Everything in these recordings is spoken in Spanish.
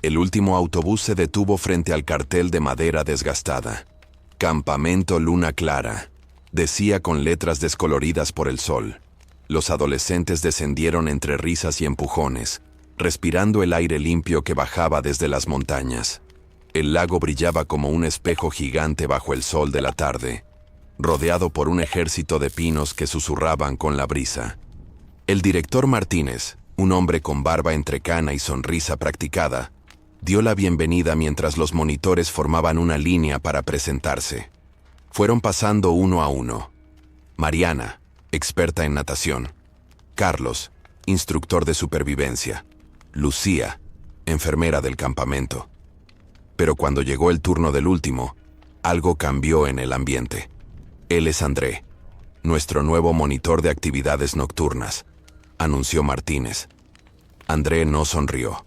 El último autobús se detuvo frente al cartel de madera desgastada. Campamento Luna Clara, decía con letras descoloridas por el sol. Los adolescentes descendieron entre risas y empujones, respirando el aire limpio que bajaba desde las montañas. El lago brillaba como un espejo gigante bajo el sol de la tarde, rodeado por un ejército de pinos que susurraban con la brisa. El director Martínez, un hombre con barba entrecana y sonrisa practicada, dio la bienvenida mientras los monitores formaban una línea para presentarse. Fueron pasando uno a uno. Mariana, experta en natación. Carlos, instructor de supervivencia. Lucía, enfermera del campamento. Pero cuando llegó el turno del último, algo cambió en el ambiente. Él es André, nuestro nuevo monitor de actividades nocturnas, anunció Martínez. André no sonrió.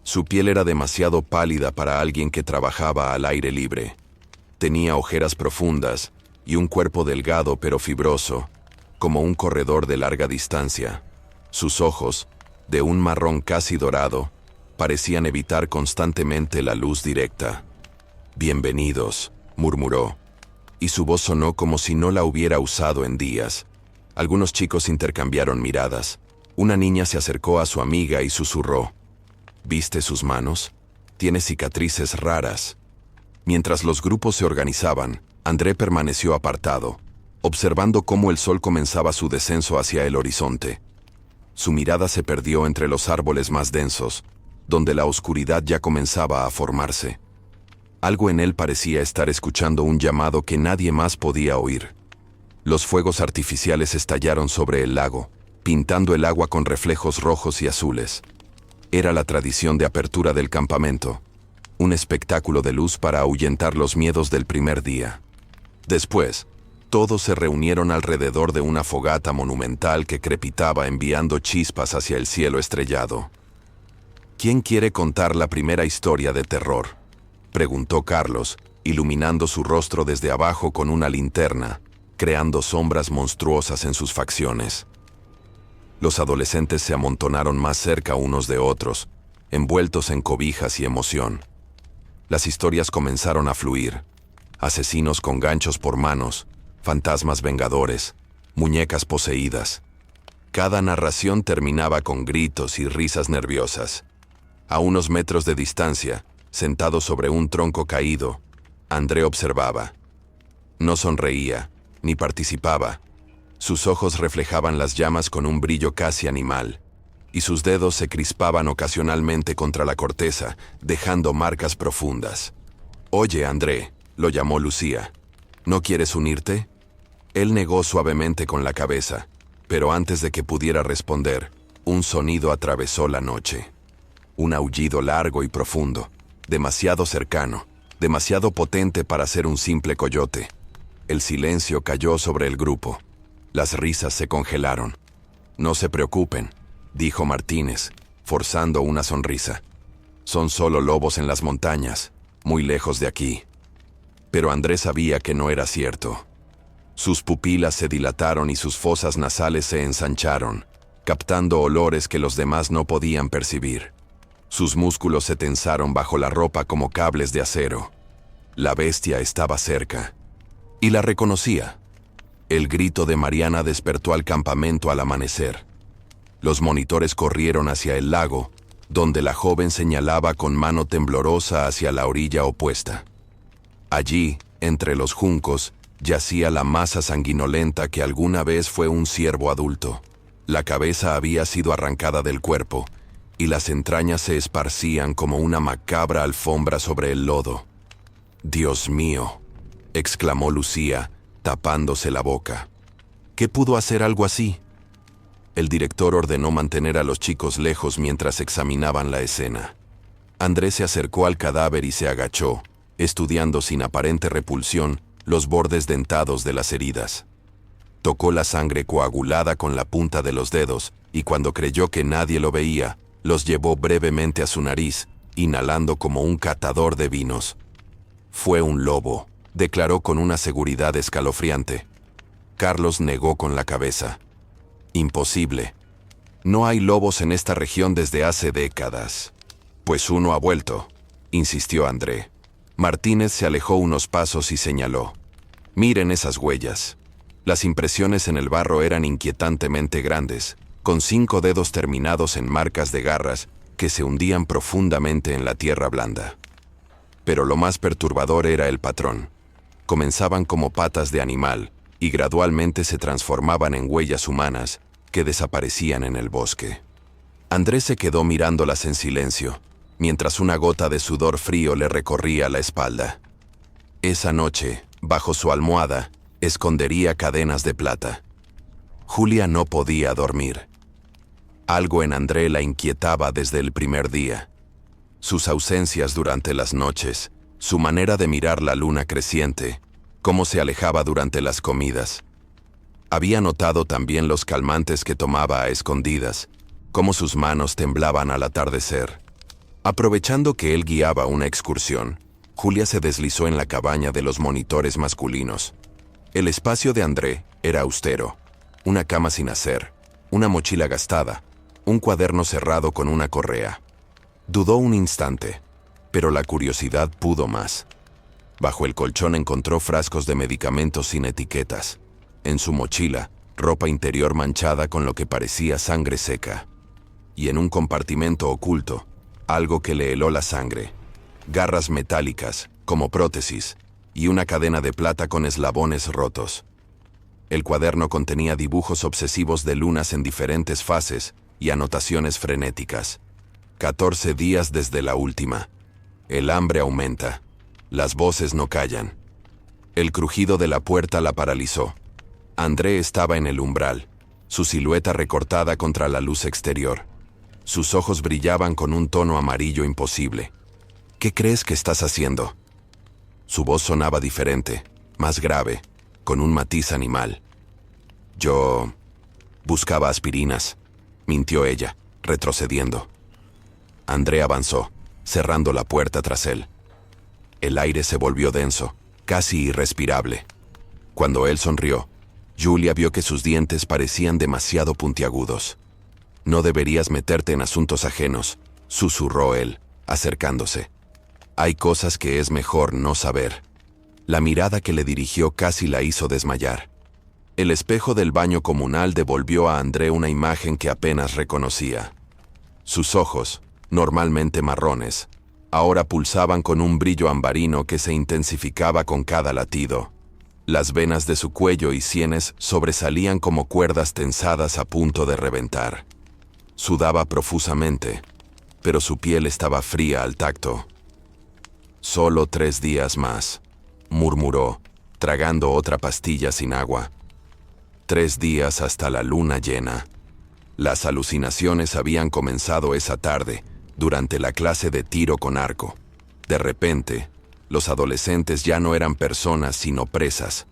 Su piel era demasiado pálida para alguien que trabajaba al aire libre. Tenía ojeras profundas y un cuerpo delgado pero fibroso, como un corredor de larga distancia. Sus ojos, de un marrón casi dorado, parecían evitar constantemente la luz directa. «Bienvenidos», murmuró, y su voz sonó como si no la hubiera usado en días. Algunos chicos intercambiaron miradas. Una niña se acercó a su amiga y susurró: «¿Viste sus manos? Tiene cicatrices raras». Mientras los grupos se organizaban, André permaneció apartado, observando cómo el sol comenzaba su descenso hacia el horizonte. Su mirada se perdió entre los árboles más densos, donde la oscuridad ya comenzaba a formarse. Algo en él parecía estar escuchando un llamado que nadie más podía oír. Los fuegos artificiales estallaron sobre el lago, pintando el agua con reflejos rojos y azules. Era la tradición de apertura del campamento, un espectáculo de luz para ahuyentar los miedos del primer día. Después, todos se reunieron alrededor de una fogata monumental que crepitaba enviando chispas hacia el cielo estrellado. «¿Quién quiere contar la primera historia de terror?», preguntó Carlos, iluminando su rostro desde abajo con una linterna, creando sombras monstruosas en sus facciones. Los adolescentes se amontonaron más cerca unos de otros, envueltos en cobijas y emoción. Las historias comenzaron a fluir. Asesinos con ganchos por manos, fantasmas vengadores, muñecas poseídas. Cada narración terminaba con gritos y risas nerviosas. A unos metros de distancia, sentado sobre un tronco caído, André observaba. No sonreía, ni participaba. Sus ojos reflejaban las llamas con un brillo casi animal, y sus dedos se crispaban ocasionalmente contra la corteza, dejando marcas profundas. «Oye, André», lo llamó Lucía, «¿no quieres unirte?». Él negó suavemente con la cabeza, pero antes de que pudiera responder, un sonido atravesó la noche. Un aullido largo y profundo, demasiado cercano, demasiado potente para ser un simple coyote. El silencio cayó sobre el grupo. Las risas se congelaron. «No se preocupen», dijo Martínez, forzando una sonrisa. «Son solo lobos en las montañas, muy lejos de aquí». Pero Andrés sabía que no era cierto. Sus pupilas se dilataron y sus fosas nasales se ensancharon, captando olores que los demás no podían percibir. Sus músculos se tensaron bajo la ropa como cables de acero. La bestia estaba cerca. Y la reconocía. El grito de Mariana despertó al campamento al amanecer. Los monitores corrieron hacia el lago, donde la joven señalaba con mano temblorosa hacia la orilla opuesta. Allí, entre los juncos, yacía la masa sanguinolenta que alguna vez fue un ciervo adulto. La cabeza había sido arrancada del cuerpo, y las entrañas se esparcían como una macabra alfombra sobre el lodo. «Dios mío», exclamó Lucía, tapándose la boca. «¿Qué pudo hacer algo así?». El director ordenó mantener a los chicos lejos mientras examinaban la escena. Andrés se acercó al cadáver y se agachó, estudiando sin aparente repulsión los bordes dentados de las heridas. Tocó la sangre coagulada con la punta de los dedos y cuando creyó que nadie lo veía, los llevó brevemente a su nariz, inhalando como un catador de vinos. «Fue un lobo», declaró con una seguridad escalofriante. Carlos negó con la cabeza. «Imposible. No hay lobos en esta región desde hace décadas». Pues uno ha vuelto, insistió André. Martínez se alejó unos pasos y señaló. Miren esas huellas. Las impresiones en el barro eran inquietantemente grandes, con 5 dedos terminados en marcas de garras que se hundían profundamente en la tierra blanda. Pero lo más perturbador era el patrón. Comenzaban como patas de animal y gradualmente se transformaban en huellas humanas que desaparecían en el bosque. Andrés se quedó mirándolas en silencio, mientras una gota de sudor frío le recorría la espalda. Esa noche, bajo su almohada, escondería cadenas de plata. Julia no podía dormir. Algo en André la inquietaba desde el primer día. Sus ausencias durante las noches, su manera de mirar la luna creciente, cómo se alejaba durante las comidas. Había notado también los calmantes que tomaba a escondidas, cómo sus manos temblaban al atardecer. Aprovechando que él guiaba una excursión, Julia se deslizó en la cabaña de los monitores masculinos. El espacio de André era austero. Una cama sin hacer, una mochila gastada, un cuaderno cerrado con una correa. Dudó un instante, pero la curiosidad pudo más. Bajo el colchón encontró frascos de medicamentos sin etiquetas. En su mochila, ropa interior manchada con lo que parecía sangre seca. Y en un compartimento oculto, algo que le heló la sangre. Garras metálicas, como prótesis, y una cadena de plata con eslabones rotos. El cuaderno contenía dibujos obsesivos de lunas en diferentes fases y anotaciones frenéticas. 14 días desde la última. El hambre aumenta. Las voces no callan. El crujido de la puerta la paralizó. André estaba en el umbral, su silueta recortada contra la luz exterior. Sus ojos brillaban con un tono amarillo imposible. ¿Qué crees que estás haciendo? Su voz sonaba diferente, más grave, con un matiz animal. Yo buscaba aspirinas, mintió ella, retrocediendo. André avanzó, cerrando la puerta tras él. El aire se volvió denso, casi irrespirable. Cuando él sonrió, Julia vio que sus dientes parecían demasiado puntiagudos. No deberías meterte en asuntos ajenos, susurró él, acercándose. Hay cosas que es mejor no saber. La mirada que le dirigió casi la hizo desmayar. El espejo del baño comunal devolvió a André una imagen que apenas reconocía. Sus ojos, normalmente marrones, ahora pulsaban con un brillo ambarino que se intensificaba con cada latido. Las venas de su cuello y sienes sobresalían como cuerdas tensadas a punto de reventar. Sudaba profusamente, pero su piel estaba fría al tacto. «Solo 3 días más», murmuró, tragando otra pastilla sin agua. 3 días hasta la luna llena. Las alucinaciones habían comenzado esa tarde, durante la clase de tiro con arco. De repente, los adolescentes ya no eran personas sino presas.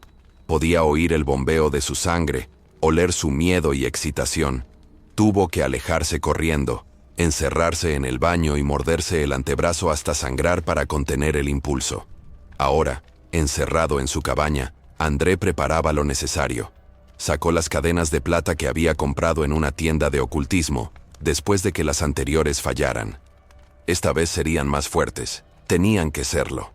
Podía oír el bombeo de su sangre, oler su miedo y excitación. Tuvo que alejarse corriendo, encerrarse en el baño y morderse el antebrazo hasta sangrar para contener el impulso. Ahora, encerrado en su cabaña, André preparaba lo necesario. Sacó las cadenas de plata que había comprado en una tienda de ocultismo, después de que las anteriores fallaran. Esta vez serían más fuertes, tenían que serlo.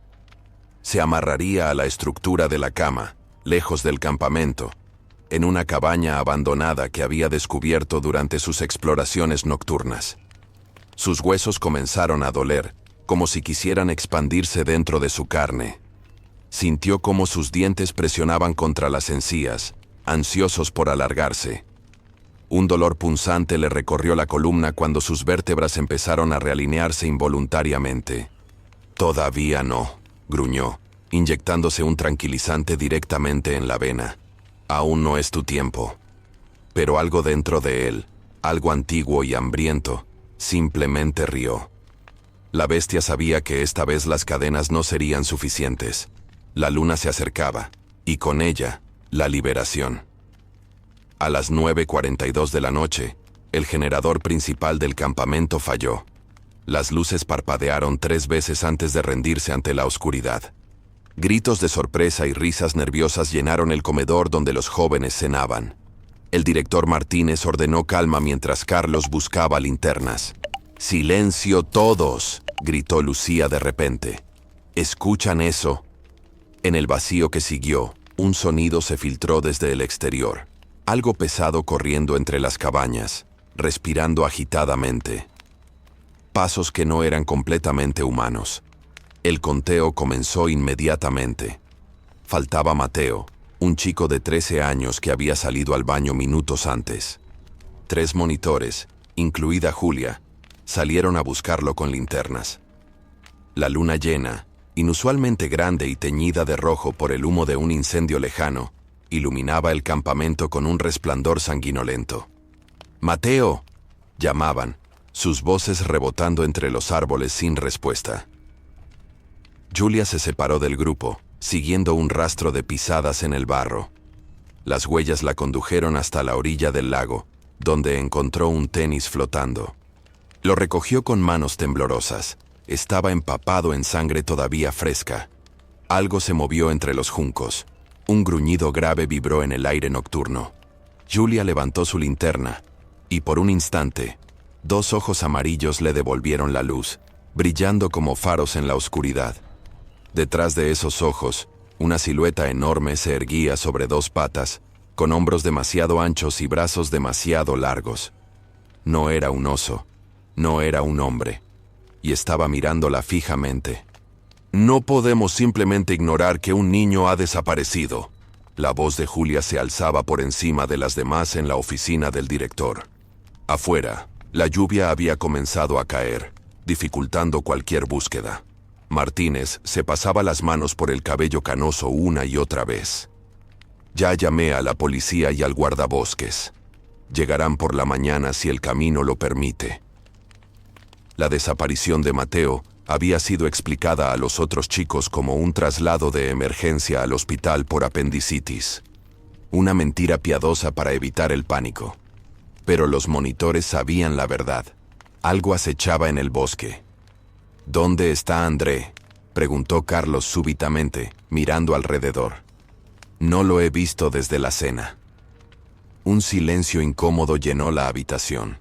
Se amarraría a la estructura de la cama, lejos del campamento, en una cabaña abandonada que había descubierto durante sus exploraciones nocturnas. Sus huesos comenzaron a doler, como si quisieran expandirse dentro de su carne. Sintió cómo sus dientes presionaban contra las encías, ansiosos por alargarse. Un dolor punzante le recorrió la columna cuando sus vértebras empezaron a realinearse involuntariamente. «Todavía no», gruñó, inyectándose un tranquilizante directamente en la vena. «Aún no es tu tiempo». Pero algo dentro de él, algo antiguo y hambriento, simplemente rió. La bestia sabía que esta vez las cadenas no serían suficientes. La luna se acercaba, y con ella, la liberación. A las 9:42 de la noche, el generador principal del campamento falló. Las luces parpadearon 3 veces antes de rendirse ante la oscuridad. Gritos de sorpresa y risas nerviosas llenaron el comedor donde los jóvenes cenaban. El director Martínez ordenó calma mientras Carlos buscaba linternas. «¡Silencio todos!», gritó Lucía de repente. «¿Escuchan eso?». En el vacío que siguió, un sonido se filtró desde el exterior. Algo pesado corriendo entre las cabañas, respirando agitadamente. Pasos que no eran completamente humanos. El conteo comenzó inmediatamente. Faltaba Mateo, un chico de 13 años que había salido al baño minutos antes. 3 monitores, incluida Julia, salieron a buscarlo con linternas. La luna llena, inusualmente grande y teñida de rojo por el humo de un incendio lejano, iluminaba el campamento con un resplandor sanguinolento. «¡Mateo!», llamaban, sus voces rebotando entre los árboles sin respuesta. Julia se separó del grupo, siguiendo un rastro de pisadas en el barro. Las huellas la condujeron hasta la orilla del lago, donde encontró un tenis flotando. Lo recogió con manos temblorosas. Estaba empapado en sangre todavía fresca. Algo se movió entre los juncos. Un gruñido grave vibró en el aire nocturno. Julia levantó su linterna, y por un instante, 2 ojos amarillos le devolvieron la luz, brillando como faros en la oscuridad. Detrás de esos ojos, una silueta enorme se erguía sobre 2 patas, con hombros demasiado anchos y brazos demasiado largos. No era un oso, no era un hombre, y estaba mirándola fijamente. «No podemos simplemente ignorar que un niño ha desaparecido». La voz de Julia se alzaba por encima de las demás en la oficina del director. Afuera, la lluvia había comenzado a caer, dificultando cualquier búsqueda. Martínez se pasaba las manos por el cabello canoso una y otra vez. «Ya llamé a la policía y al guardabosques. Llegarán por la mañana si el camino lo permite». La desaparición de Mateo había sido explicada a los otros chicos como un traslado de emergencia al hospital por apendicitis. Una mentira piadosa para evitar el pánico. Pero los monitores sabían la verdad. Algo acechaba en el bosque. «¿Dónde está André?», preguntó Carlos súbitamente, mirando alrededor. «No lo he visto desde la cena». Un silencio incómodo llenó la habitación.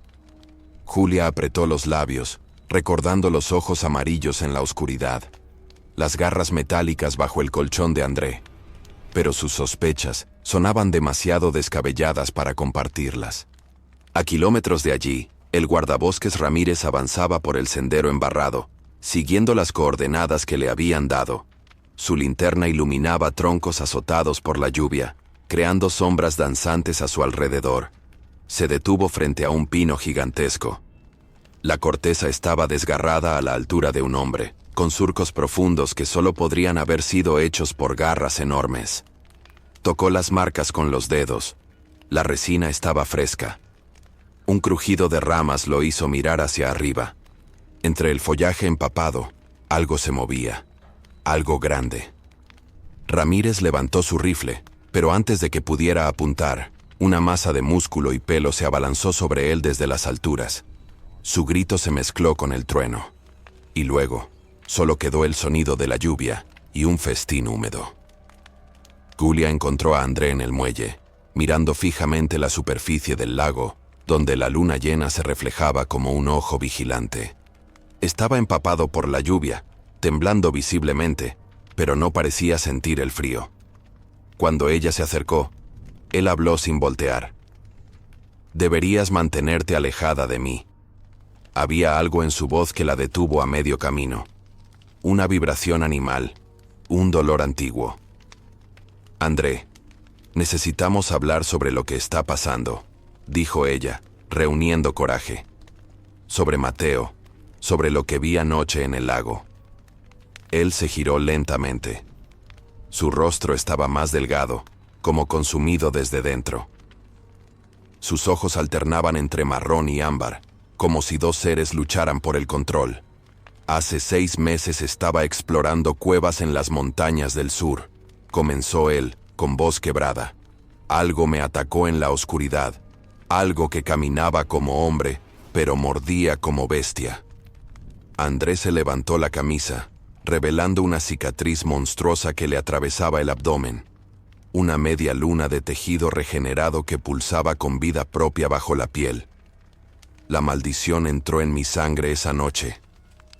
Julia apretó los labios, recordando los ojos amarillos en la oscuridad, las garras metálicas bajo el colchón de André. Pero sus sospechas sonaban demasiado descabelladas para compartirlas. A kilómetros de allí, el guardabosques Ramírez avanzaba por el sendero embarrado, siguiendo las coordenadas que le habían dado. Su linterna iluminaba troncos azotados por la lluvia, creando sombras danzantes a su alrededor. Se detuvo frente a un pino gigantesco. La corteza estaba desgarrada a la altura de un hombre, con surcos profundos que solo podrían haber sido hechos por garras enormes. Tocó las marcas con los dedos. La resina estaba fresca. Un crujido de ramas lo hizo mirar hacia arriba. Entre el follaje empapado, algo se movía. Algo grande. Ramírez levantó su rifle, pero antes de que pudiera apuntar, una masa de músculo y pelo se abalanzó sobre él desde las alturas. Su grito se mezcló con el trueno. Y luego, solo quedó el sonido de la lluvia y un festín húmedo. Julia encontró a André en el muelle, mirando fijamente la superficie del lago, donde la luna llena se reflejaba como un ojo vigilante. Estaba empapado por la lluvia, temblando visiblemente, pero no parecía sentir el frío. Cuando ella se acercó, él habló sin voltear. «Deberías mantenerte alejada de mí». Había algo en su voz que la detuvo a medio camino. Una vibración animal, un dolor antiguo. «André, necesitamos hablar sobre lo que está pasando», dijo ella, reuniendo coraje. «Sobre Mateo, sobre lo que vi anoche en el lago». Él se giró lentamente. Su rostro estaba más delgado, como consumido desde dentro. Sus ojos alternaban entre marrón y ámbar, como si 2 seres lucharan por el control. «Hace 6 meses estaba explorando cuevas en las montañas del sur», comenzó él, con voz quebrada. «Algo me atacó en la oscuridad, algo que caminaba como hombre, pero mordía como bestia». André se levantó la camisa, revelando una cicatriz monstruosa que le atravesaba el abdomen. Una media luna de tejido regenerado que pulsaba con vida propia bajo la piel. La maldición entró en mi sangre esa noche.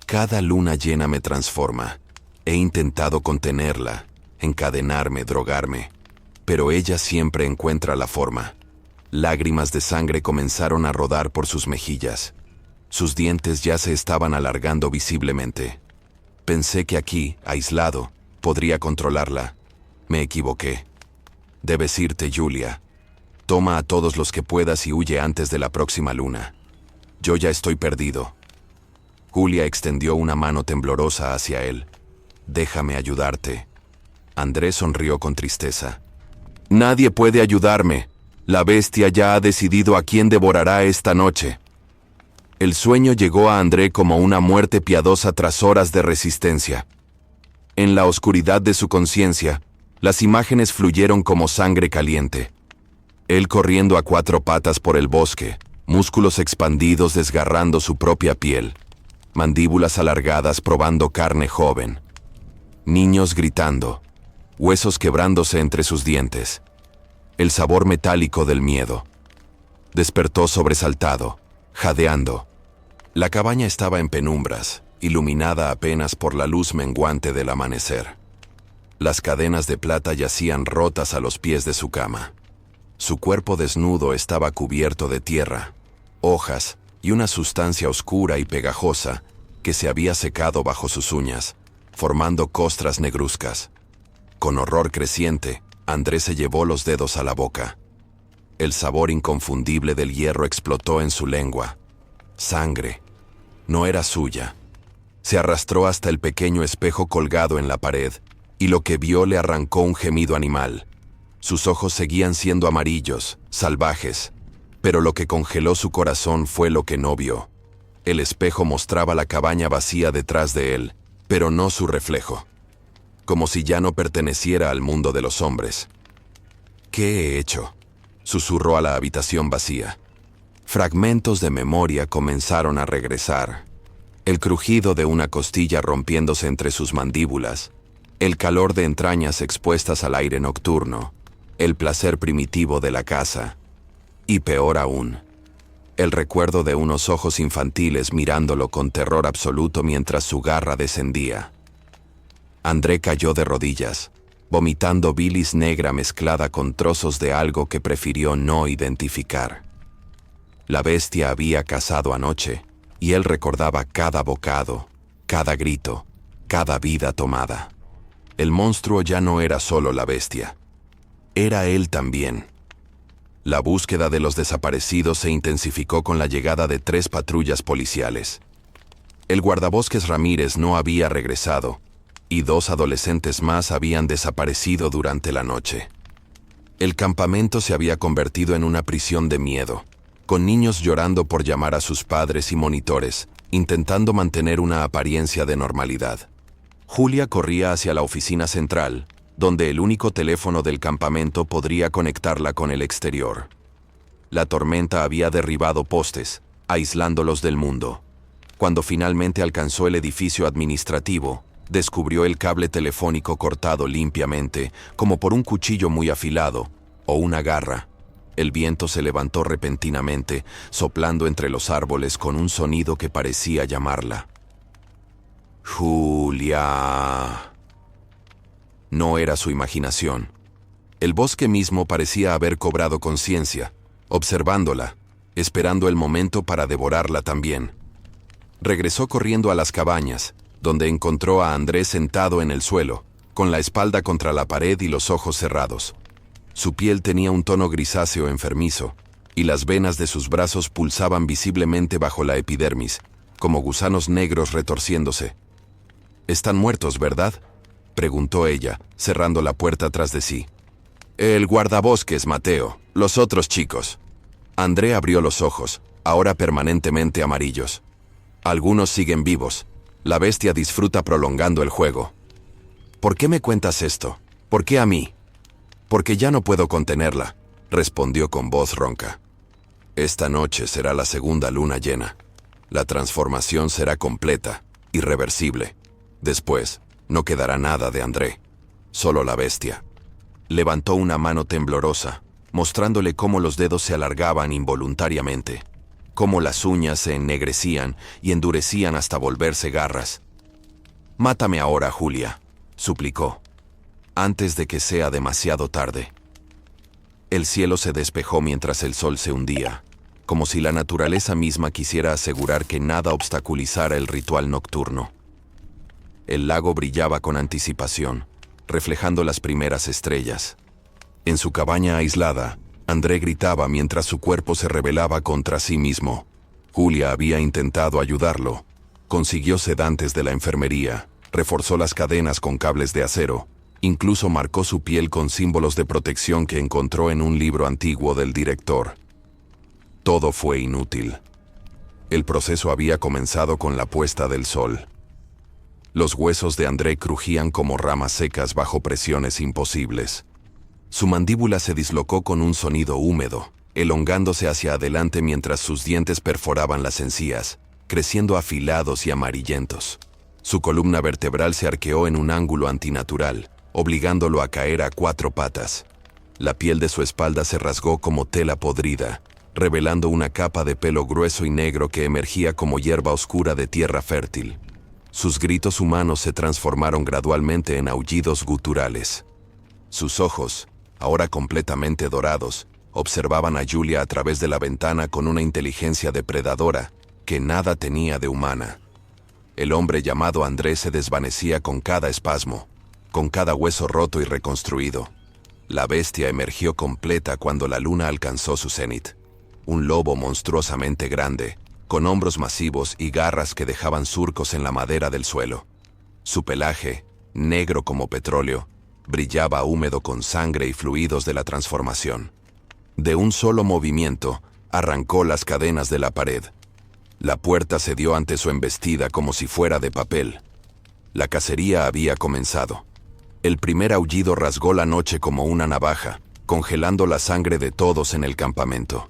Cada luna llena me transforma. He intentado contenerla, encadenarme, drogarme, pero ella siempre encuentra la forma. Lágrimas de sangre comenzaron a rodar por sus mejillas. Sus dientes ya se estaban alargando visiblemente. Pensé que aquí, aislado, podría controlarla. Me equivoqué. Debes irte, Julia. Toma a todos los que puedas y huye antes de la próxima luna. Yo ya estoy perdido. Julia extendió una mano temblorosa hacia él. Déjame ayudarte. Andrés sonrió con tristeza. Nadie puede ayudarme. La bestia ya ha decidido a quién devorará esta noche. El sueño llegó a André como una muerte piadosa tras horas de resistencia. En la oscuridad de su conciencia, las imágenes fluyeron como sangre caliente. Él corriendo a 4 patas por el bosque, músculos expandidos desgarrando su propia piel, mandíbulas alargadas probando carne joven. Niños gritando, huesos quebrándose entre sus dientes. El sabor metálico del miedo. Despertó sobresaltado, jadeando. La cabaña estaba en penumbras, iluminada apenas por la luz menguante del amanecer. Las cadenas de plata yacían rotas a los pies de su cama. Su cuerpo desnudo estaba cubierto de tierra, hojas y una sustancia oscura y pegajosa que se había secado bajo sus uñas, formando costras negruzcas. Con horror creciente, Andrés se llevó los dedos a la boca. El sabor inconfundible del hierro explotó en su lengua. Sangre. No era suya. Se arrastró hasta el pequeño espejo colgado en la pared, y lo que vio le arrancó un gemido animal. Sus ojos seguían siendo amarillos, salvajes, pero lo que congeló su corazón fue lo que no vio. El espejo mostraba la cabaña vacía detrás de él, pero no su reflejo. Como si ya no perteneciera al mundo de los hombres. ¿Qué he hecho?, susurró a la habitación vacía. Fragmentos de memoria comenzaron a regresar. El crujido de una costilla rompiéndose entre sus mandíbulas, el calor de entrañas expuestas al aire nocturno, el placer primitivo de la caza, y peor aún, el recuerdo de unos ojos infantiles mirándolo con terror absoluto mientras su garra descendía. André cayó de rodillas, vomitando bilis negra mezclada con trozos de algo que prefirió no identificar. La bestia había cazado anoche, y él recordaba cada bocado, cada grito, cada vida tomada. El monstruo ya no era solo la bestia. Era él también. La búsqueda de los desaparecidos se intensificó con la llegada de 3 patrullas policiales. El guardabosques Ramírez no había regresado, y 2 adolescentes más habían desaparecido durante la noche. El campamento se había convertido en una prisión de miedo, con niños llorando por llamar a sus padres y monitores, intentando mantener una apariencia de normalidad. Julia corría hacia la oficina central, donde el único teléfono del campamento podría conectarla con el exterior. La tormenta había derribado postes, aislándolos del mundo. Cuando finalmente alcanzó el edificio administrativo, descubrió el cable telefónico cortado limpiamente, como por un cuchillo muy afilado, o una garra. El viento se levantó repentinamente, soplando entre los árboles con un sonido que parecía llamarla. Julia. No era su imaginación. El bosque mismo parecía haber cobrado conciencia, observándola, esperando el momento para devorarla también. Regresó corriendo a las cabañas, donde encontró a Andrés sentado en el suelo, con la espalda contra la pared y los ojos cerrados. Su piel tenía un tono grisáceo enfermizo, y las venas de sus brazos pulsaban visiblemente bajo la epidermis, como gusanos negros retorciéndose. «¿Están muertos, verdad?», preguntó ella, cerrando la puerta tras de sí. «El guardabosques, Mateo. Los otros chicos». André abrió los ojos, ahora permanentemente amarillos. «Algunos siguen vivos. La bestia disfruta prolongando el juego». «¿Por qué me cuentas esto? ¿Por qué a mí?» «Porque ya no puedo contenerla», respondió con voz ronca. «Esta noche será la segunda luna llena. La transformación será completa, irreversible. Después, no quedará nada de André, solo la bestia». Levantó una mano temblorosa, mostrándole cómo los dedos se alargaban involuntariamente. cómo las uñas se ennegrecían y endurecían hasta volverse garras. «Mátame ahora, Julia», suplicó, «antes de que sea demasiado tarde». El cielo se despejó mientras el sol se hundía, como si la naturaleza misma quisiera asegurar que nada obstaculizara el ritual nocturno. El lago brillaba con anticipación, reflejando las primeras estrellas. En su cabaña aislada, André gritaba mientras su cuerpo se rebelaba contra sí mismo. Julia había intentado ayudarlo. Consiguió sedantes de la enfermería, reforzó las cadenas con cables de acero, incluso marcó su piel con símbolos de protección que encontró en un libro antiguo del director. Todo fue inútil. El proceso había comenzado con la puesta del sol. Los huesos de André crujían como ramas secas bajo presiones imposibles. Su mandíbula se dislocó con un sonido húmedo, elongándose hacia adelante mientras sus dientes perforaban las encías, creciendo afilados y amarillentos. Su columna vertebral se arqueó en un ángulo antinatural, obligándolo a caer a 4 patas. La piel de su espalda se rasgó como tela podrida, revelando una capa de pelo grueso y negro que emergía como hierba oscura de tierra fértil. Sus gritos humanos se transformaron gradualmente en aullidos guturales. Sus ojos, ahora completamente dorados, observaban a Julia a través de la ventana con una inteligencia depredadora que nada tenía de humana. El hombre llamado André se desvanecía con cada espasmo, con cada hueso roto y reconstruido. La bestia emergió completa cuando la luna alcanzó su cenit. Un lobo monstruosamente grande, con hombros masivos y garras que dejaban surcos en la madera del suelo. Su pelaje, negro como petróleo, brillaba húmedo con sangre y fluidos de la transformación. De un solo movimiento, arrancó las cadenas de la pared. La puerta cedió ante su embestida como si fuera de papel. La cacería había comenzado. El primer aullido rasgó la noche como una navaja, congelando la sangre de todos en el campamento.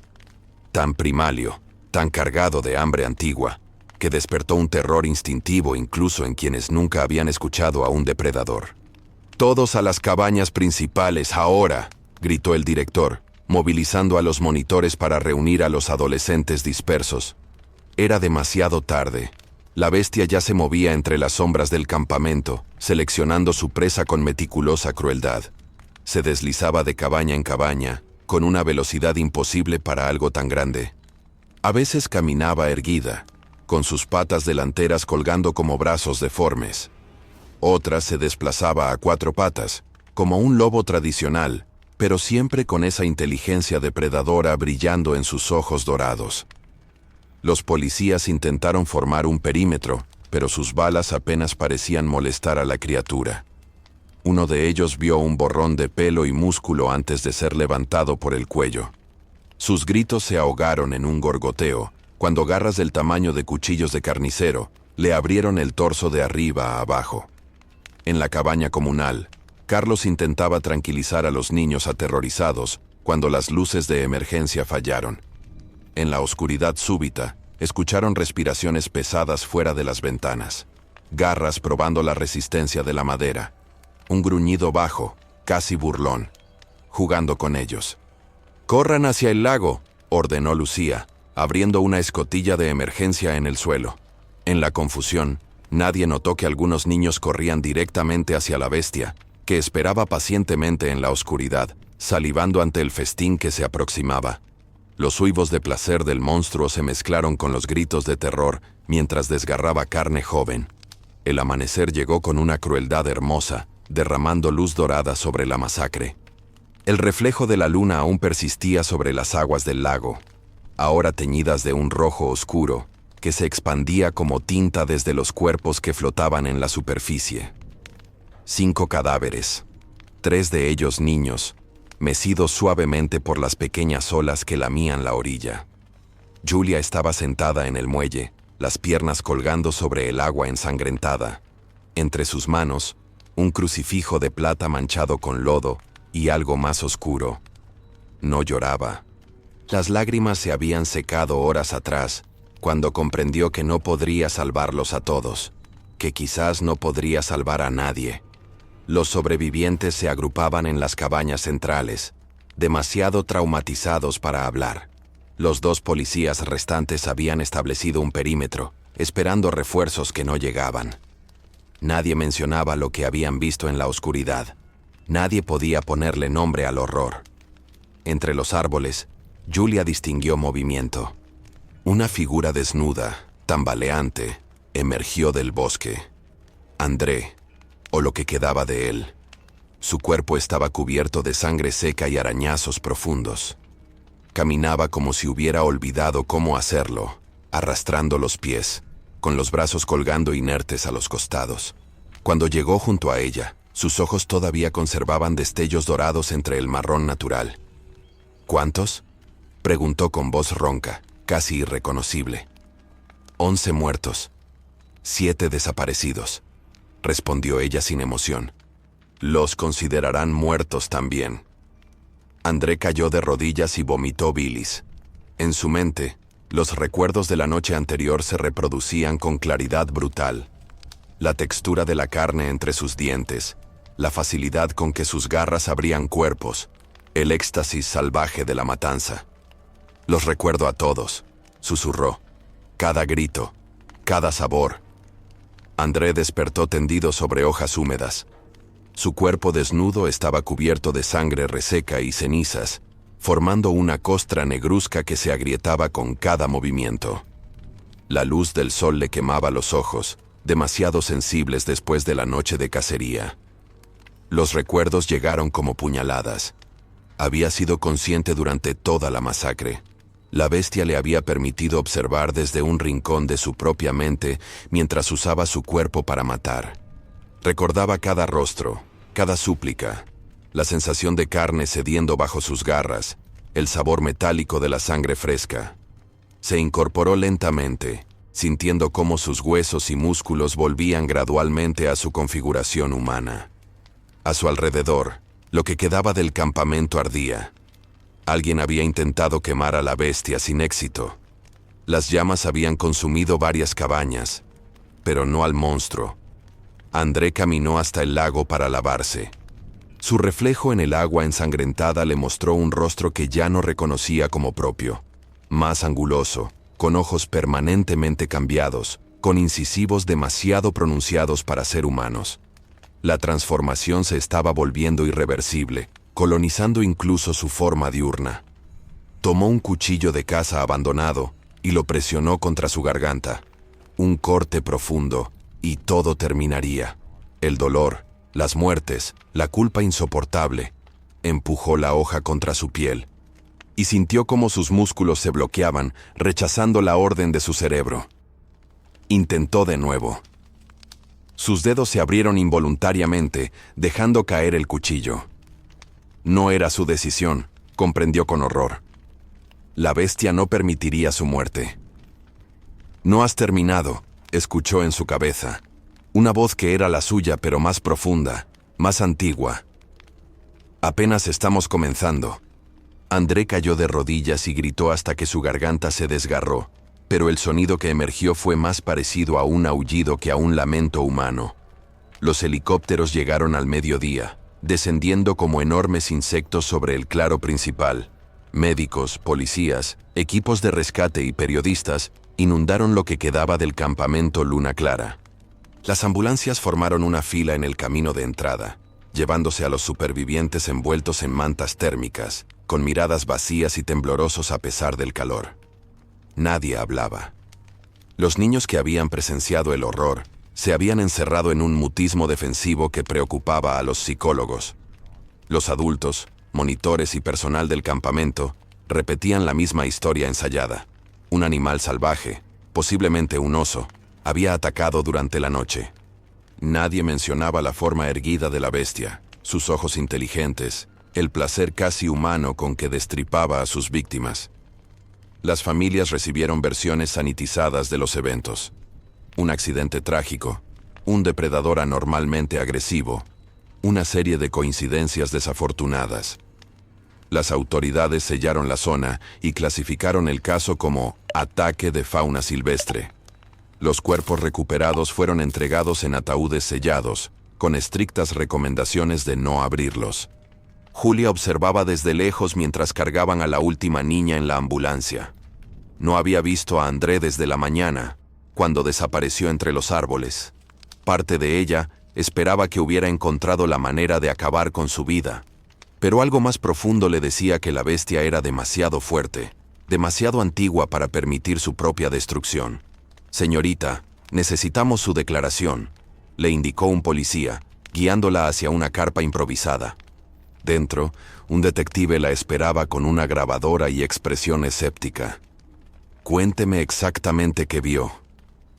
Tan primario, tan cargado de hambre antigua, que despertó un terror instintivo incluso en quienes nunca habían escuchado a un depredador. «Todos a las cabañas principales, ahora», gritó el director, movilizando a los monitores para reunir a los adolescentes dispersos. Era demasiado tarde. La bestia ya se movía entre las sombras del campamento, seleccionando su presa con meticulosa crueldad. Se deslizaba de cabaña en cabaña, con una velocidad imposible para algo tan grande. A veces caminaba erguida, con sus patas delanteras colgando como brazos deformes. Otras se desplazaba a 4 patas, como un lobo tradicional, pero siempre con esa inteligencia depredadora brillando en sus ojos dorados. Los policías intentaron formar un perímetro, pero sus balas apenas parecían molestar a la criatura. Uno de ellos vio un borrón de pelo y músculo antes de ser levantado por el cuello. Sus gritos se ahogaron en un gorgoteo, cuando garras del tamaño de cuchillos de carnicero le abrieron el torso de arriba a abajo. En la cabaña comunal, Carlos intentaba tranquilizar a los niños aterrorizados cuando las luces de emergencia fallaron. En la oscuridad súbita, escucharon respiraciones pesadas fuera de las ventanas, garras probando la resistencia de la madera, un gruñido bajo, casi burlón, jugando con ellos. «Corran hacia el lago», ordenó Lucía, abriendo una escotilla de emergencia en el suelo. En la confusión, nadie notó que algunos niños corrían directamente hacia la bestia, que esperaba pacientemente en la oscuridad, salivando ante el festín que se aproximaba. Los uivos de placer del monstruo se mezclaron con los gritos de terror mientras desgarraba carne joven. El amanecer llegó con una crueldad hermosa, derramando luz dorada sobre la masacre. El reflejo de la luna aún persistía sobre las aguas del lago, ahora teñidas de un rojo oscuro, que se expandía como tinta desde los cuerpos que flotaban en la superficie. 5 cadáveres, 3 de ellos niños, mecidos suavemente por las pequeñas olas que lamían la orilla. Julia estaba sentada en el muelle, las piernas colgando sobre el agua ensangrentada. Entre sus manos, un crucifijo de plata manchado con lodo y algo más oscuro. No lloraba. Las lágrimas se habían secado horas atrás, cuando comprendió que no podría salvarlos a todos, que quizás no podría salvar a nadie. Los sobrevivientes se agrupaban en las cabañas centrales, demasiado traumatizados para hablar. Los 2 policías restantes habían establecido un perímetro, esperando refuerzos que no llegaban. Nadie mencionaba lo que habían visto en la oscuridad. Nadie podía ponerle nombre al horror. Entre los árboles, Julia distinguió movimiento. Una figura desnuda, tambaleante, emergió del bosque. André, o lo que quedaba de él. Su cuerpo estaba cubierto de sangre seca y arañazos profundos. Caminaba como si hubiera olvidado cómo hacerlo, arrastrando los pies, con los brazos colgando inertes a los costados. Cuando llegó junto a ella, sus ojos todavía conservaban destellos dorados entre el marrón natural. ¿Cuántos?, preguntó con voz ronca, casi irreconocible. 11 muertos. 7 desaparecidos, respondió ella sin emoción. Los considerarán muertos también. André cayó de rodillas y vomitó bilis. En su mente, los recuerdos de la noche anterior se reproducían con claridad brutal. La textura de la carne entre sus dientes, la facilidad con que sus garras abrían cuerpos, el éxtasis salvaje de la matanza. Los recuerdo a todos, susurró. Cada grito, cada sabor. André despertó tendido sobre hojas húmedas. Su cuerpo desnudo estaba cubierto de sangre reseca y cenizas, formando una costra negruzca que se agrietaba con cada movimiento. La luz del sol le quemaba los ojos, demasiado sensibles después de la noche de cacería. Los recuerdos llegaron como puñaladas. Había sido consciente durante toda la masacre. La bestia le había permitido observar desde un rincón de su propia mente mientras usaba su cuerpo para matar. Recordaba cada rostro, cada súplica, la sensación de carne cediendo bajo sus garras, el sabor metálico de la sangre fresca. Se incorporó lentamente, sintiendo cómo sus huesos y músculos volvían gradualmente a su configuración humana. A su alrededor, lo que quedaba del campamento ardía. Alguien había intentado quemar a la bestia sin éxito. Las llamas habían consumido varias cabañas, pero no al monstruo. André caminó hasta el lago para lavarse. Su reflejo en el agua ensangrentada le mostró un rostro que ya no reconocía como propio. Más anguloso, con ojos permanentemente cambiados, con incisivos demasiado pronunciados para ser humanos. La transformación se estaba volviendo irreversible, colonizando incluso su forma diurna. Tomó un cuchillo de caza abandonado y lo presionó contra su garganta. Un corte profundo, y todo terminaría. El dolor, las muertes, la culpa insoportable. Empujó la hoja contra su piel, y sintió cómo sus músculos se bloqueaban, rechazando la orden de su cerebro. Intentó de nuevo. Sus dedos se abrieron involuntariamente, dejando caer el cuchillo. No era su decisión, comprendió con horror. La bestia no permitiría su muerte. «No has terminado», escuchó en su cabeza. Una voz que era la suya, pero más profunda, más antigua. «Apenas estamos comenzando». André cayó de rodillas y gritó hasta que su garganta se desgarró, pero el sonido que emergió fue más parecido a un aullido que a un lamento humano. Los helicópteros llegaron al mediodía, descendiendo como enormes insectos sobre el claro principal. Médicos, policías, equipos de rescate y periodistas inundaron lo que quedaba del campamento Luna Clara. Las ambulancias formaron una fila en el camino de entrada, llevándose a los supervivientes envueltos en mantas térmicas, con miradas vacías y temblorosos a pesar del calor. Nadie hablaba. Los niños que habían presenciado el horror se habían encerrado en un mutismo defensivo que preocupaba a los psicólogos. Los adultos, monitores y personal del campamento repetían la misma historia ensayada. Un animal salvaje, posiblemente un oso, había atacado durante la noche. Nadie mencionaba la forma erguida de la bestia, sus ojos inteligentes, el placer casi humano con que destripaba a sus víctimas. Las familias recibieron versiones sanitizadas de los eventos. Un accidente trágico, un depredador anormalmente agresivo, una serie de coincidencias desafortunadas. Las autoridades sellaron la zona y clasificaron el caso como ataque de fauna silvestre. Los cuerpos recuperados fueron entregados en ataúdes sellados, con estrictas recomendaciones de no abrirlos. Julia observaba desde lejos mientras cargaban a la última niña en la ambulancia. No había visto a André desde la mañana, cuando desapareció entre los árboles. Parte de ella esperaba que hubiera encontrado la manera de acabar con su vida, pero algo más profundo le decía que la bestia era demasiado fuerte, demasiado antigua para permitir su propia destrucción. «Señorita, necesitamos su declaración», le indicó un policía, guiándola hacia una carpa improvisada. Dentro, un detective la esperaba con una grabadora y expresión escéptica. «Cuénteme exactamente qué vio»,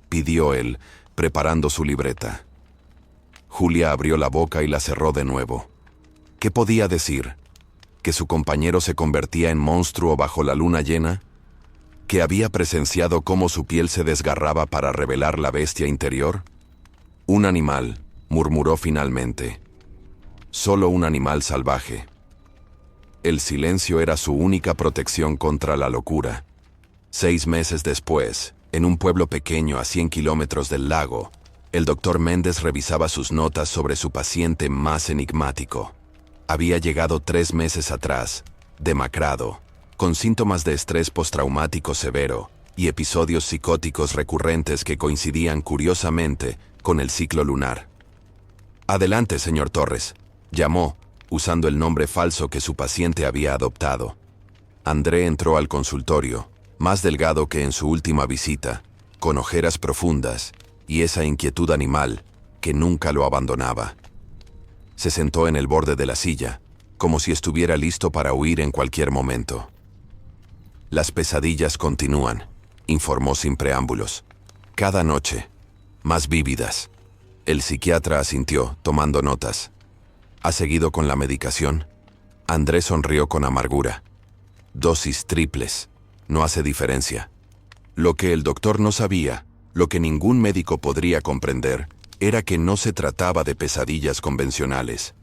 pidió él, preparando su libreta. Julia abrió la boca y la cerró de nuevo. ¿Qué podía decir? ¿Que su compañero se convertía en monstruo bajo la luna llena? ¿Que había presenciado cómo su piel se desgarraba para revelar la bestia interior? «Un animal», murmuró finalmente. «Solo un animal salvaje». El silencio era su única protección contra la locura. 6 meses después, en un pueblo pequeño a 100 kilómetros del lago, el doctor Méndez revisaba sus notas sobre su paciente más enigmático. Había llegado 3 meses atrás, demacrado, con síntomas de estrés postraumático severo y episodios psicóticos recurrentes que coincidían curiosamente con el ciclo lunar. «Adelante, señor Torres», llamó, usando el nombre falso que su paciente había adoptado. André entró al consultorio, más delgado que en su última visita, con ojeras profundas y esa inquietud animal que nunca lo abandonaba. Se sentó en el borde de la silla, como si estuviera listo para huir en cualquier momento. «Las pesadillas continúan», informó sin preámbulos. «Cada noche, más vívidas». El psiquiatra asintió, tomando notas. «¿Ha seguido con la medicación?» André sonrió con amargura. «Dosis triples. No hace diferencia». Lo que el doctor no sabía, lo que ningún médico podría comprender, era que no se trataba de pesadillas convencionales.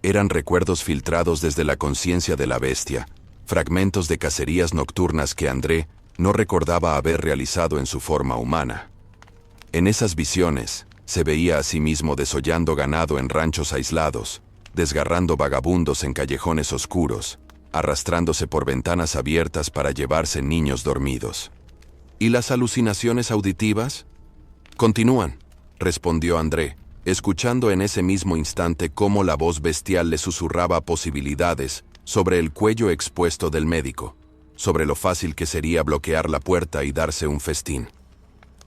Eran recuerdos filtrados desde la conciencia de la bestia, fragmentos de cacerías nocturnas que André no recordaba haber realizado en su forma humana. En esas visiones, se veía a sí mismo desollando ganado en ranchos aislados, desgarrando vagabundos en callejones oscuros, arrastrándose por ventanas abiertas para llevarse niños dormidos. ¿Y las alucinaciones auditivas? «Continúan», respondió André, escuchando en ese mismo instante cómo la voz bestial le susurraba posibilidades sobre el cuello expuesto del médico, sobre lo fácil que sería bloquear la puerta y darse un festín.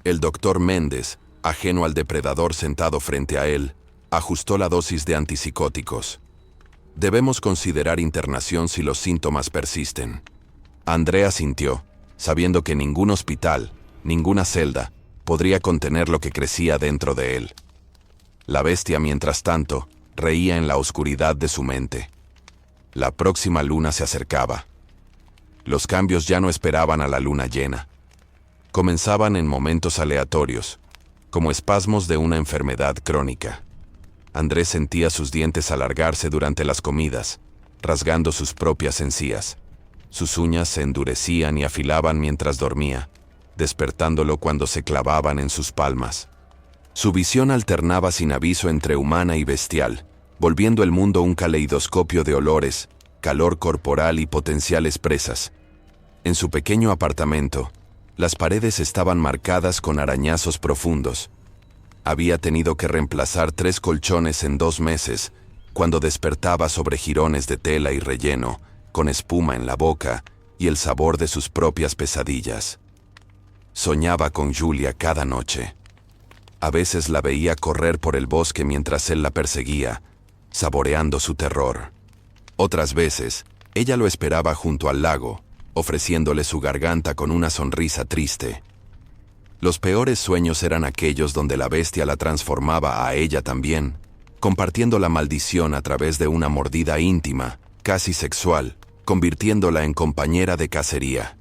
El doctor Méndez, ajeno al depredador sentado frente a él, ajustó la dosis de antipsicóticos. «Debemos considerar internación si los síntomas persisten». André asintió, sabiendo que ningún hospital, ninguna celda, podría contener lo que crecía dentro de él. La bestia, mientras tanto, reía en la oscuridad de su mente. La próxima luna se acercaba. Los cambios ya no esperaban a la luna llena. Comenzaban en momentos aleatorios, como espasmos de una enfermedad crónica. Andrés sentía sus dientes alargarse durante las comidas, rasgando sus propias encías. Sus uñas se endurecían y afilaban mientras dormía, despertándolo cuando se clavaban en sus palmas. Su visión alternaba sin aviso entre humana y bestial, volviendo el mundo un caleidoscopio de olores, calor corporal y potenciales presas. En su pequeño apartamento, las paredes estaban marcadas con arañazos profundos. Había tenido que reemplazar 3 colchones en 2 meses, cuando despertaba sobre jirones de tela y relleno, con espuma en la boca y el sabor de sus propias pesadillas. Soñaba con Julia cada noche. A veces la veía correr por el bosque mientras él la perseguía, saboreando su terror. Otras veces, ella lo esperaba junto al lago, ofreciéndole su garganta con una sonrisa triste. Los peores sueños eran aquellos donde la bestia la transformaba a ella también, compartiendo la maldición a través de una mordida íntima, casi sexual, convirtiéndola en compañera de cacería.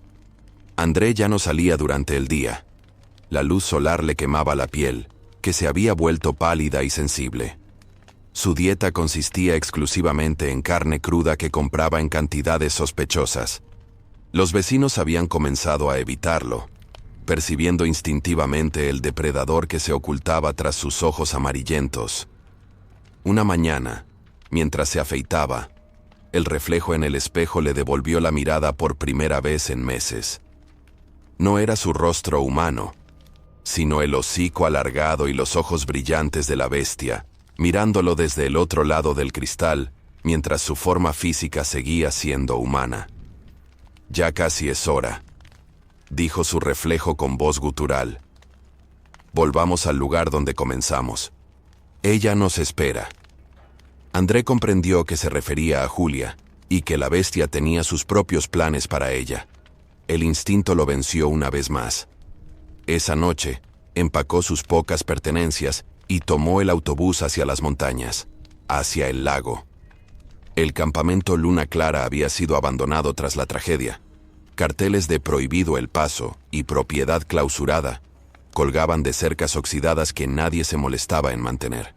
André ya no salía durante el día. La luz solar le quemaba la piel, que se había vuelto pálida y sensible. Su dieta consistía exclusivamente en carne cruda que compraba en cantidades sospechosas. Los vecinos habían comenzado a evitarlo, percibiendo instintivamente el depredador que se ocultaba tras sus ojos amarillentos. Una mañana, mientras se afeitaba, El reflejo en el espejo le devolvió la mirada por primera vez en meses. No era su rostro humano, sino el hocico alargado y los ojos brillantes de la bestia, mirándolo desde el otro lado del cristal, mientras su forma física seguía siendo humana. «Ya casi es hora», dijo su reflejo con voz gutural. «Volvamos al lugar donde comenzamos. Ella nos espera». André comprendió que se refería a Julia, y que la bestia tenía sus propios planes para ella. El instinto lo venció una vez más. Esa noche, empacó sus pocas pertenencias y tomó el autobús hacia las montañas, hacia el lago. El campamento Luna Clara había sido abandonado tras la tragedia. Carteles de prohibido el paso y propiedad clausurada colgaban de cercas oxidadas que nadie se molestaba en mantener.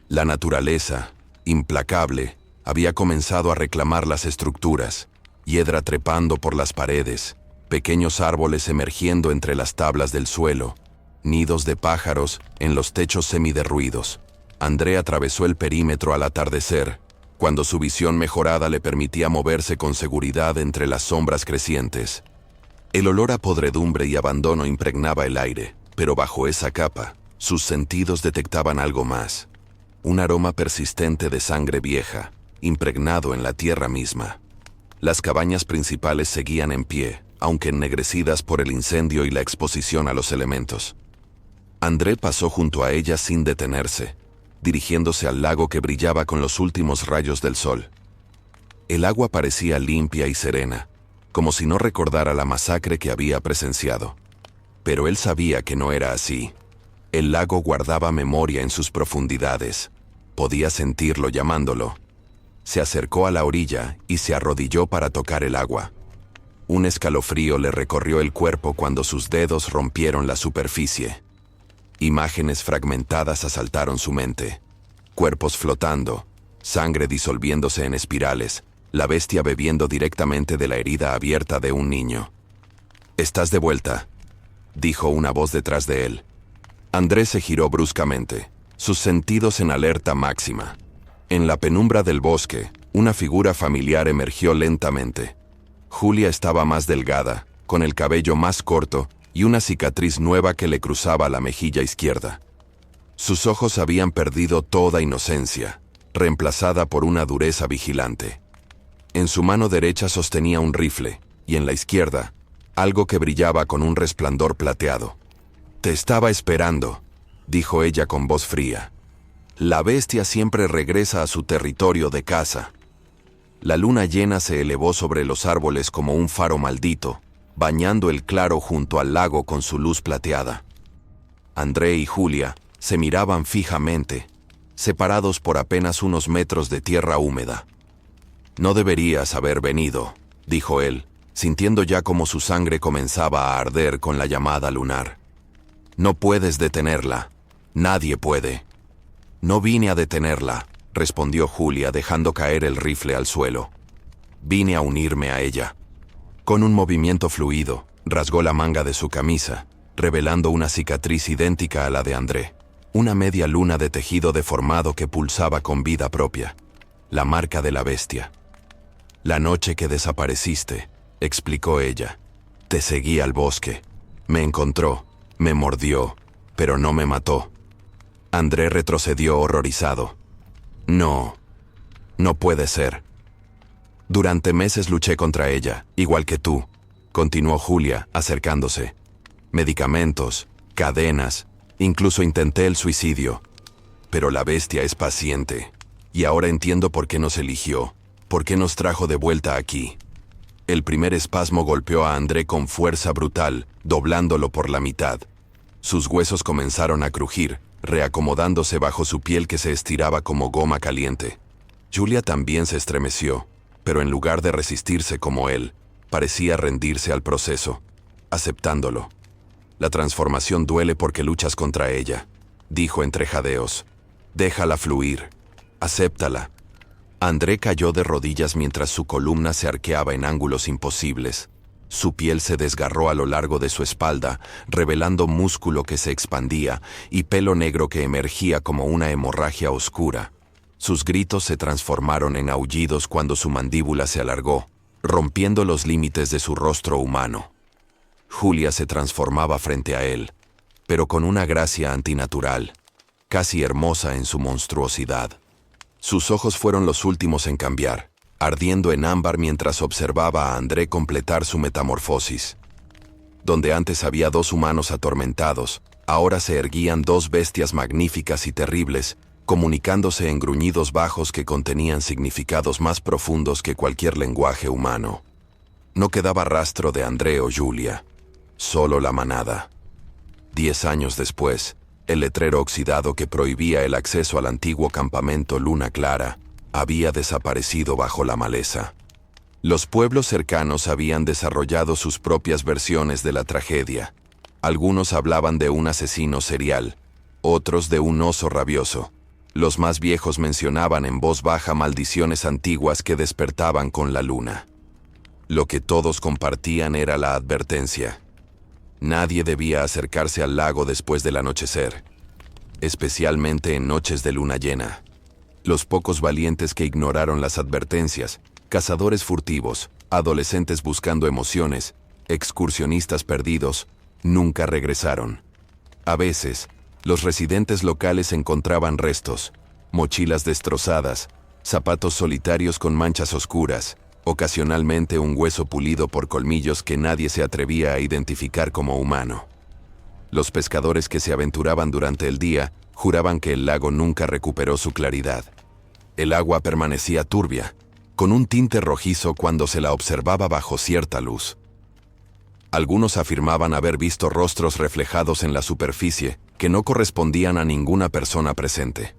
La naturaleza, implacable, había comenzado a reclamar las estructuras, hiedra trepando por las paredes, pequeños árboles emergiendo entre las tablas del suelo, nidos de pájaros en los techos semiderruidos. André atravesó el perímetro al atardecer, cuando su visión mejorada le permitía moverse con seguridad entre las sombras crecientes. El olor a podredumbre y abandono impregnaba el aire, pero bajo esa capa, sus sentidos detectaban algo más. Un aroma persistente de sangre vieja, impregnado en la tierra misma. Las cabañas principales seguían en pie, aunque ennegrecidas por el incendio y la exposición a los elementos. André pasó junto a ellas sin detenerse, dirigiéndose al lago que brillaba con los últimos rayos del sol. El agua parecía limpia y serena, como si no recordara la masacre que había presenciado. Pero él sabía que no era así. El lago guardaba memoria en sus profundidades. Podía sentirlo llamándolo. Se acercó a la orilla y se arrodilló para tocar el agua. Un escalofrío le recorrió el cuerpo cuando sus dedos rompieron la superficie. Imágenes fragmentadas asaltaron su mente. Cuerpos flotando, sangre disolviéndose en espirales, la bestia bebiendo directamente de la herida abierta de un niño. «Estás de vuelta», dijo una voz detrás de él. Andrés se giró bruscamente, sus sentidos en alerta máxima. En la penumbra del bosque, una figura familiar emergió lentamente. Julia estaba más delgada, con el cabello más corto y una cicatriz nueva que le cruzaba la mejilla izquierda. Sus ojos habían perdido toda inocencia, reemplazada por una dureza vigilante. En su mano derecha sostenía un rifle, y en la izquierda, algo que brillaba con un resplandor plateado. «Te estaba esperando», dijo ella con voz fría. «La bestia siempre regresa a su territorio de caza». La luna llena se elevó sobre los árboles como un faro maldito, bañando el claro junto al lago con su luz plateada. André y Julia se miraban fijamente, separados por apenas unos metros de tierra húmeda. «No deberías haber venido», dijo él, sintiendo ya como su sangre comenzaba a arder con la llamada lunar. «No puedes detenerla. Nadie puede». «No vine a detenerla», respondió Julia dejando caer el rifle al suelo. «Vine a unirme a ella». Con un movimiento fluido, rasgó la manga de su camisa, revelando una cicatriz idéntica a la de André. Una media luna de tejido deformado que pulsaba con vida propia. La marca de la bestia. «La noche que desapareciste», explicó ella. «Te seguí al bosque. Me encontró, me mordió, pero no me mató». André retrocedió horrorizado. «No, no puede ser». «Durante meses luché contra ella, igual que tú», continuó Julia, acercándose. «Medicamentos, cadenas, incluso intenté el suicidio. Pero la bestia es paciente, y ahora entiendo por qué nos eligió, por qué nos trajo de vuelta aquí». El primer espasmo golpeó a André con fuerza brutal, doblándolo por la mitad. Sus huesos comenzaron a crujir, reacomodándose bajo su piel que se estiraba como goma caliente. Julia también se estremeció, pero en lugar de resistirse como él, parecía rendirse al proceso, aceptándolo. «La transformación duele porque luchas contra ella», dijo entre jadeos. «Déjala fluir. Acéptala». André cayó de rodillas mientras su columna se arqueaba en ángulos imposibles. Su piel se desgarró a lo largo de su espalda, revelando músculo que se expandía y pelo negro que emergía como una hemorragia oscura. Sus gritos se transformaron en aullidos cuando su mandíbula se alargó, rompiendo los límites de su rostro humano. Julia se transformaba frente a él, pero con una gracia antinatural, casi hermosa en su monstruosidad. Sus ojos fueron los últimos en cambiar, ardiendo en ámbar mientras observaba a André completar su metamorfosis. Donde antes había dos humanos atormentados, ahora se erguían dos bestias magníficas y terribles, comunicándose en gruñidos bajos que contenían significados más profundos que cualquier lenguaje humano. No quedaba rastro de André o Julia, solo la manada. 10 años después, el letrero oxidado que prohibía el acceso al antiguo campamento Luna Clara había desaparecido bajo la maleza. Los pueblos cercanos habían desarrollado sus propias versiones de la tragedia. Algunos hablaban de un asesino serial, otros de un oso rabioso. Los más viejos mencionaban en voz baja maldiciones antiguas que despertaban con la luna. Lo que todos compartían era la advertencia. Nadie debía acercarse al lago después del anochecer, especialmente en noches de luna llena. Los pocos valientes que ignoraron las advertencias, cazadores furtivos, adolescentes buscando emociones, excursionistas perdidos, nunca regresaron. A veces, los residentes locales encontraban restos, mochilas destrozadas, zapatos solitarios con manchas oscuras, ocasionalmente un hueso pulido por colmillos que nadie se atrevía a identificar como humano. Los pescadores que se aventuraban durante el día juraban que el lago nunca recuperó su claridad. El agua permanecía turbia, con un tinte rojizo cuando se la observaba bajo cierta luz. Algunos afirmaban haber visto rostros reflejados en la superficie que no correspondían a ninguna persona presente.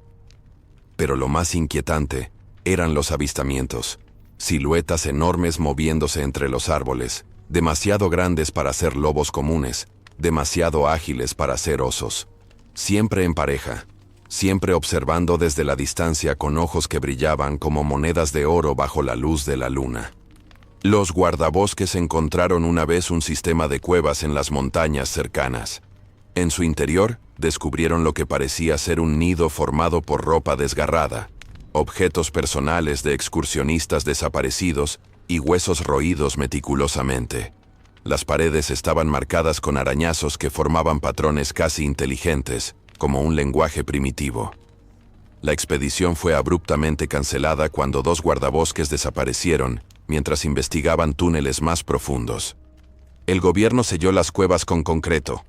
Pero lo más inquietante eran los avistamientos, siluetas enormes moviéndose entre los árboles, demasiado grandes para ser lobos comunes, demasiado ágiles para ser osos. Siempre en pareja, siempre observando desde la distancia con ojos que brillaban como monedas de oro bajo la luz de la luna. Los guardabosques encontraron una vez un sistema de cuevas en las montañas cercanas. En su interior, descubrieron lo que parecía ser un nido formado por ropa desgarrada, objetos personales de excursionistas desaparecidos y huesos roídos meticulosamente. Las paredes estaban marcadas con arañazos que formaban patrones casi inteligentes, como un lenguaje primitivo. La expedición fue abruptamente cancelada cuando 2 guardabosques desaparecieron mientras investigaban túneles más profundos. El gobierno selló las cuevas con concreto,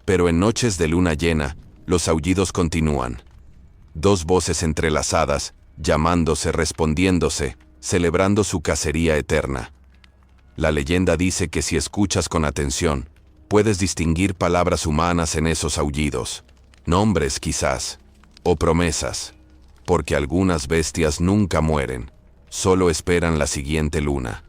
pero en noches de luna llena, los aullidos continúan. 2 voces entrelazadas, llamándose, respondiéndose, celebrando su cacería eterna. La leyenda dice que si escuchas con atención, puedes distinguir palabras humanas en esos aullidos. Nombres quizás, o promesas, porque algunas bestias nunca mueren, solo esperan la siguiente luna.